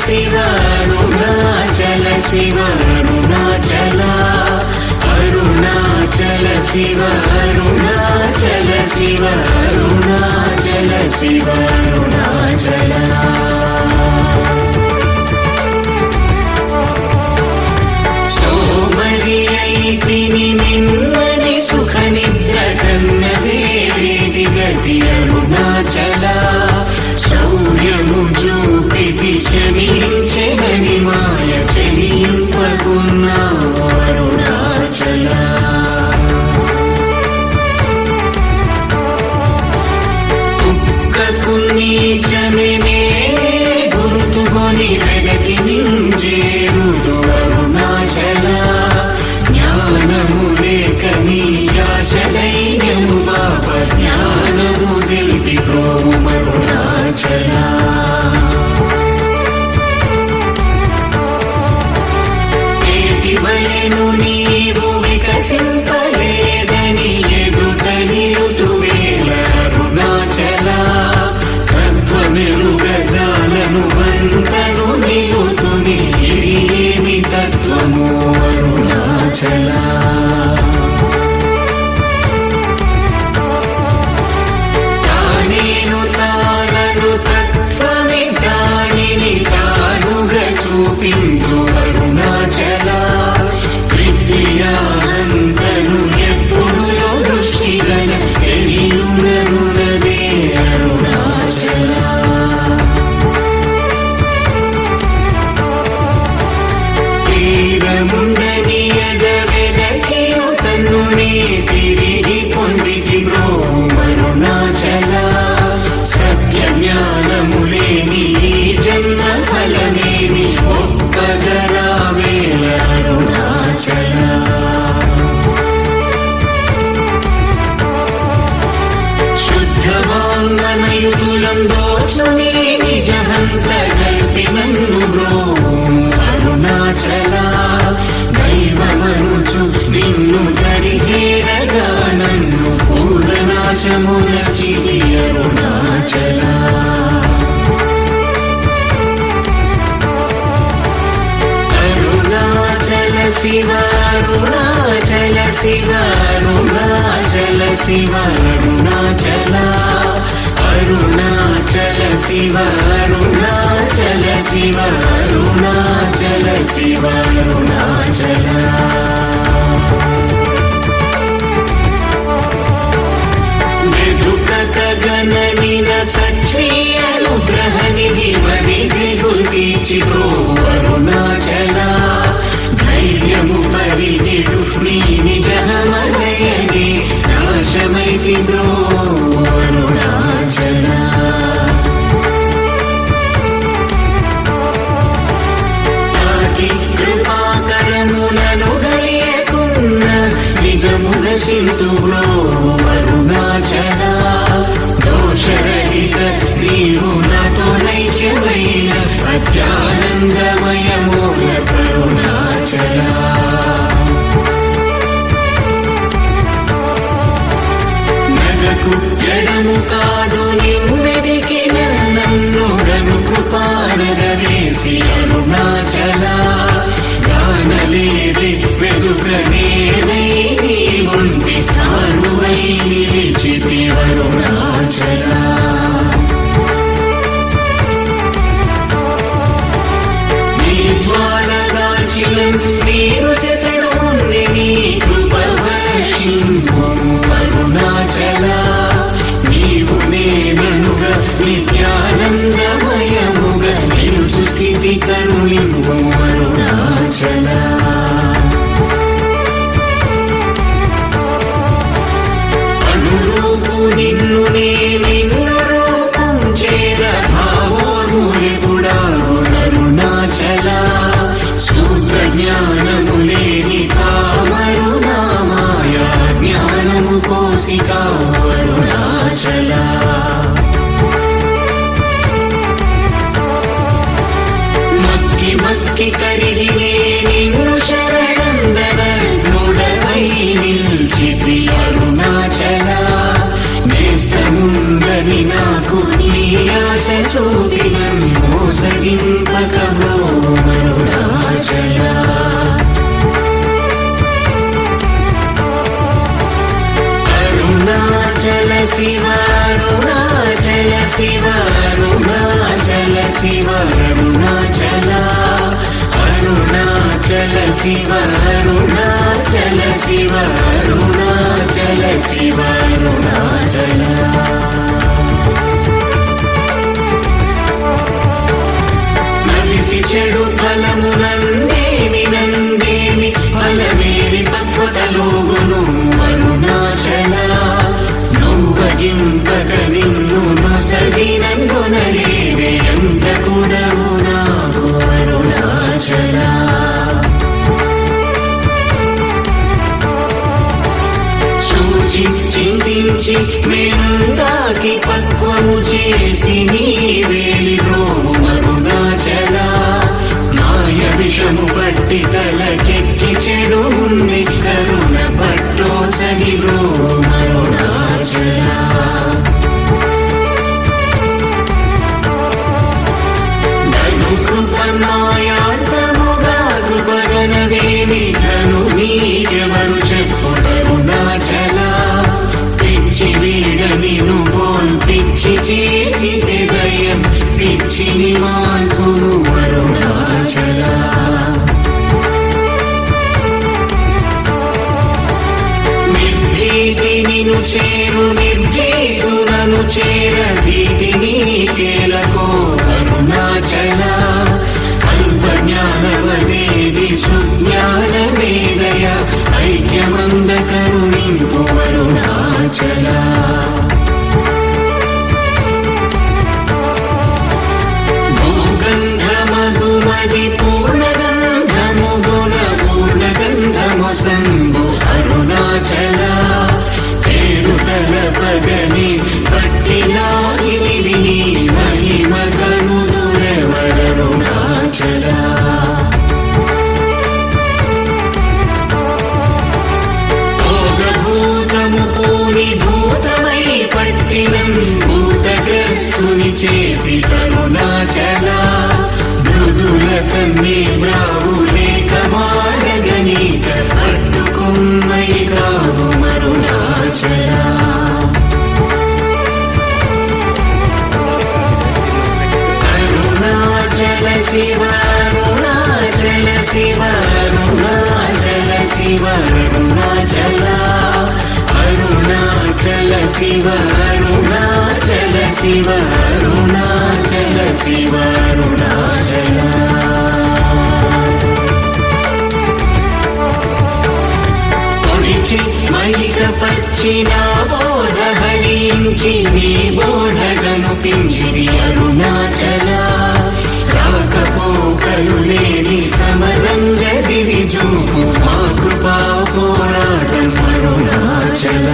శివ అరుణాచల శివ అరుణాచల అరుణాచల శివ అరుణాచల శివ అరుణాచల శివ అరుణాచల సోమరి అయితిని నిన్మని సుఖ నిద్ర కన్న వేరేది గతి అరుణాచల శౌర్యము చూపి దిశమించెగని మాయ చెలింపకున్నావు అరుణాచల కుక్కకు నీచమే గుర్తుకొని వెనకి నింజేరుదు అరుణాచల జ్ఞానము లేక నీ ఆశ ధైర్యము పాప జ్ఞానము తెలిపి ప్రోము అరుణాచల ఏటివలెను నీవు వికసింపలేదని ఎదుట నిలుతువేల అరుణాచల తత్వమెరుగజాలను వంతను నిలుతుని ఇది ఏమి తత్వము అరుణాచల తానేను తానను తత్వమే దానిని తానుగా చూపించు అరుణాచల విద్యానంతను ఎప్పుడు దృష్టిగల తెలియునరునదే అరుణాచల తీరముండని ఎదవెనకియు తన్నునే తిరిగి పొందితి బ్రోము అరుణాచల సత్య జ్ఞానము లేని ఈ జన్మ ఫలమేమి ఒప్పగరావేల అరుణాచల శుద్ధవాంగనయుతులం దోచునే నిజహంత గల్పి నన్ను బ్రోము అరుణాచల దైవమనుచు నిన్ను దరిచేరగా నన్ను పూర్ణనాశముల చిది అరుణాచల అరుణాచల శివ అరుణాచల శివ అరుణాచల శివ అరుణాచల అరుణాచల శివ అరుణాచల శివ అరుణాచల శివ అరుణాచల వెదుకక గణనిన సచ్ఛ్రీయ అనుగ్రహ నిధి మరి దిగుల్దీచి బ్రోము అరుణాచల ధైర్యము పరినిడు నీ నిజమనయని నాశమైతి బ్రోము అరుణాచల తాకి కృపాకరములను గలియకున్న నిజమున సింతు బ్రోము అరుణాచల దోషరహిత నీవు నాతో నైక్యమైన అత్యానందమయమూల కరుణాచల నగకు ఎడము కాదు నిన్నెదికిన నన్నుడను కృపానరవేసి అరుణాచల గానలేది వెదుకనేనై నీ ఉండి సానువై నిలిచితి అరుణాచల నీ జ్వాలదాచిన నీరు శశడు నీ కృప వర్షింపుము అరుణాచల నీవు నేననుగా నిత్యానందమయముగా నిలుచు స్థితి కరుణింపుము అరుణాచల అనురూపు నిన్ను నిన్ను రూపం చేర భావోర్ములెపుడా అరుణాచల సూత్ర జ్ఞానము లేని కామరుణామాయ జ్ఞానము కోసికా అరుణాచల మక్కి మక్కి కరిగినే నిన్ను శరణందర దృఢమై నిల్చితి అరుణాచల నేస్తముందని నాకు నీ ఆశ చూపిన మోసగింపక శివ అరుణాచల శివ అరుణాచల శివ అరుణాచల అరుణాచల శివ అరుణాచల శివ అరుణాచల శివ అరుణాచల నలిసి చెడు ఫలమునందేమి నందేమి ఫలమేమి పక్వతలోగును అరుణాచల నువ్వగింపక నిన్ను నొసగినందునలేవే ఎంత కూడవు నాకు అరుణాచల చూచి చింతించి మెందాకి పక్వము చేసి నీ వేలి ద్రోము అరుణాచల మాయ విషము పట్టి తలకెక్కి చెడు ఉంది కరుణ పట్టో సగి ద్రోము అరుణాచల కృపమాయాంతముగా కృపగనవేమి ధను నీకెవరు చెప్పు అరుణాచల పిచ్చి వీడని నువ్వోల్ పిచ్చి చేసి దయం పిచ్చిని మాల్పును అరుణాచల నిర్భీతి నిను చేరు నిర్భీతులను చేర భీతి నీకేలకో అరుణాచల అల్పజ్ఞానమదేది సుజ్ఞానమేదయ ఐక్యమంద కరుణింపు అరుణాచల భూగంధమధుమది పూర్ణగంధము గుణ పూర్ణగంధము సంభు అరుణాచల పేరు తలపగని పట్టిలాగిని విని మహిమ కనుదురెవరరుణాచల భోగభూతము పూని భూతమై పట్టినం భూతగ్రస్తుని చేసి కరుణాచల మృదుల కన్నే బ్రావు లేక మాడగనీక పట్టుకుమ్మై కావు అరుణాచల అరుణాచల శివ అరుణాచల శివ అరుణాచల శివ అరుణాచల అరుణాచల శివ అరుణాచల శివ అరుణాచల శివ అరుణాచల మైక పచ్చిన బోధ హరించి నీ బోధ కనుపించిది అరుణాచల రాకపోకలు లేని సమరంగ దివి చూపు మా కృపా పోరాటం అరుణాచల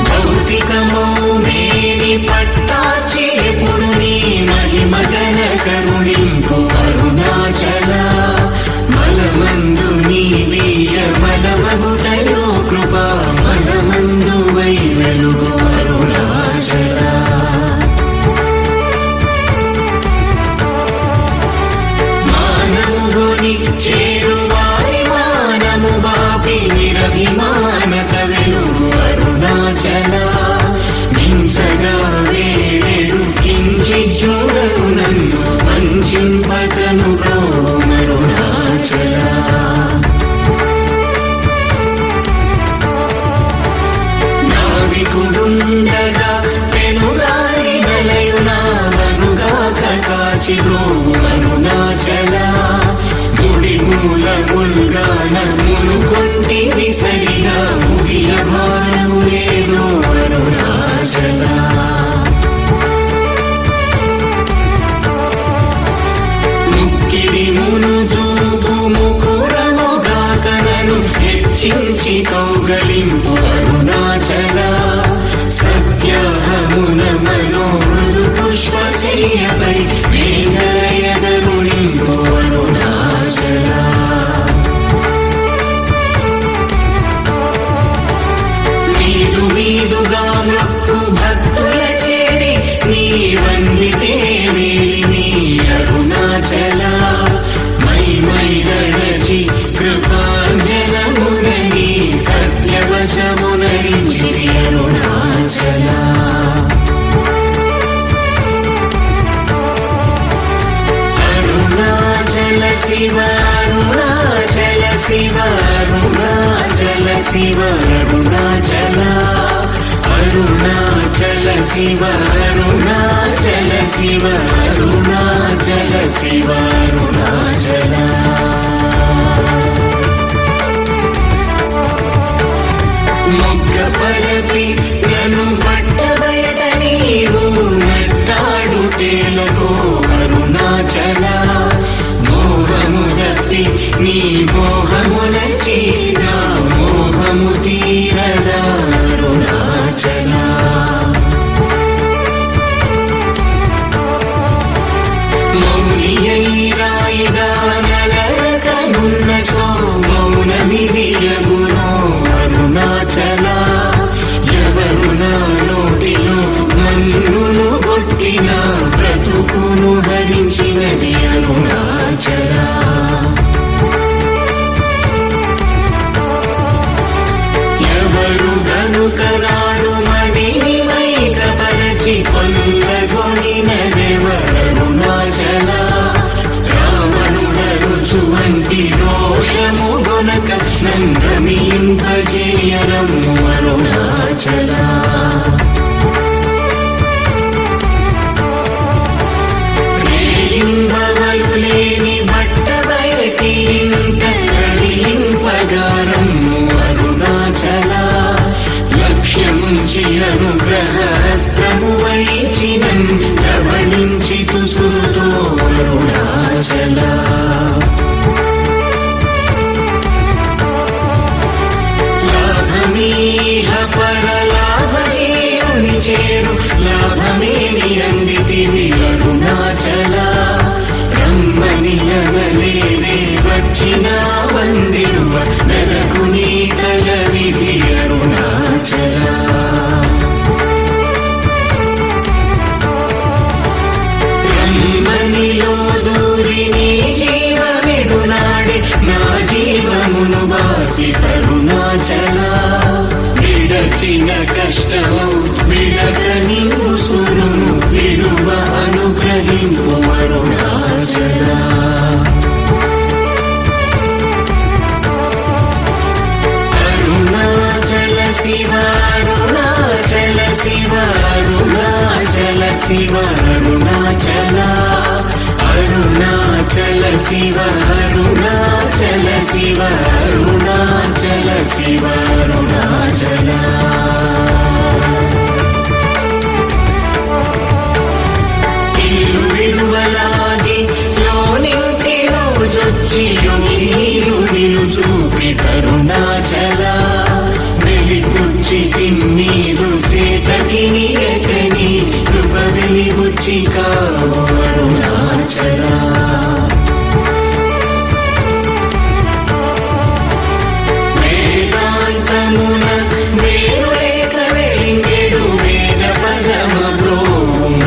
భౌతికమౌ మేని పట్టాచి ఎప్పుడు నీ మహిమగన కరుణింపు అరుణాచల మలమందు నీవీయ మలమగుటయో కృపా మలమందు వై వెలుగు అరుణాచల మానవుని చేరువారి మానము బాపి నిరభిమానత వెలుగు అరుణాచల హింసగా వేడెడు కించి చూడను నన్ను వంచింపకను అరుణాచల నావికుడుండగా పెనుగాలి నలయునావనుగాక కాచి ద్రోవు అరుణాచల గుడి మూల ముల్గానమును కొంటి విసరిగా ముగియ భారము లేదో అరుణాచల ముక్కిడి మును చూపు ముకురముగాకనను హెచ్చించి కౌగలింపు అరుణాచల సత్యాహమున మనోమృదు పుష్పశయ్యపై మేఘలయ కరుణింపు అరుణాచల మీదు మీదుగా మొక్కు భక్తుల చేరి నీ వందితే మేలిని అరుణాచల మై మై గణచి కృపాంజనమున అరుణాచల శివ అరుణాచల అరుణాచల శివ అరుణాచల శివ అరుణాచల శివ అరుణాచల మొగ్గ పరపి నన్ను పట్టబయట నీవు నట్టాడుటేలకో అరుణాచల మోహము దప్పి నీ మోహముల చీర మోహము తీరద అరుణాచల మౌనియై రాయిగా నలరకనున్నచో మౌనమిదియగునో అరుణాచల ఎవరు నా నోటిలో మన్నును కొట్టిన బ్రతుకును హరించినది అరుణాచల ఎవరు గనుక నాడు మదిని మైకపరచి కొల్లగొనినదెవరరుణాచల రావణుడరుచు వంటి రోషము గొనక నందమింపజేయరము అరుణాచల రేయింబవలు లేని బట్ట బయటి ఇంట రవింపగారము అరుణాచల లక్ష్యముంచి అనుగ్రహస్తము వైచినం గమనించితు సుతో అరుణాచల లాభమీహ పరలాభమేయుని చేరు లాభమేని అందితివి అరుణాచల రమ్మని అనలేదే వచ్చిన వందిరువ నరకుని తల విధి అరుణాచల రమ్మనిలో దూరి నీ జీవమిడునాడే నా జీవమును బాసి అరుణాచల విడచిన కష్టము విడక నీవు సురును విడువ అనుగ్రహింపు అరుణాచల అరుణాచల శివ అరుణాచల శివ అరుణాచల శివ అరుణాచల అరుణాచల శివ అరుణాచల శివ అరుణాచల శివ అరుణాచల ఇల్లు విడువలాగి లోనింటి రోజొచ్చి నీరు చూపి తరుణాచల వెలిపుచ్చి తిన్నీరు సేతకి నీయకని కృప వెలిబుచ్చి కావు అరుణాచల వేదాంతమున వేరులేక వెలింగెడు వేద పదమ బ్రో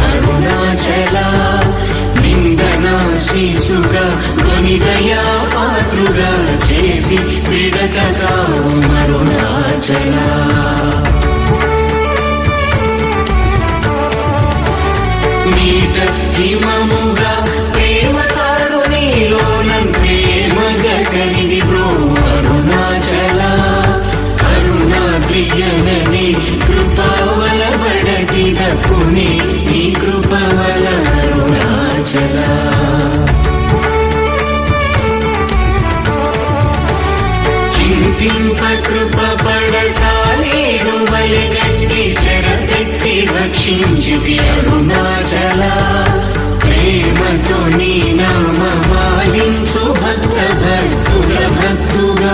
అరుణాచల నిందనా శిశుగా కొనిదయా పాత్రుగా చేసి విడక కావు అరుణాచల నీట హిమముగా ప్రేమ కారుణిలోనం ప్రేమగ కనివి బ్రో అరుణాచల కరుణాద్రియనని కృపావల బడగిద పుని నీ కృపవల అరుణాచల చింతింప కృప పడసాలేడు వలగట్టి చెరపెట్టి రక్షించితి అరుణాచల ప్రేమతో నీ నామ మాలించు భక్త భక్తుల భక్తుగా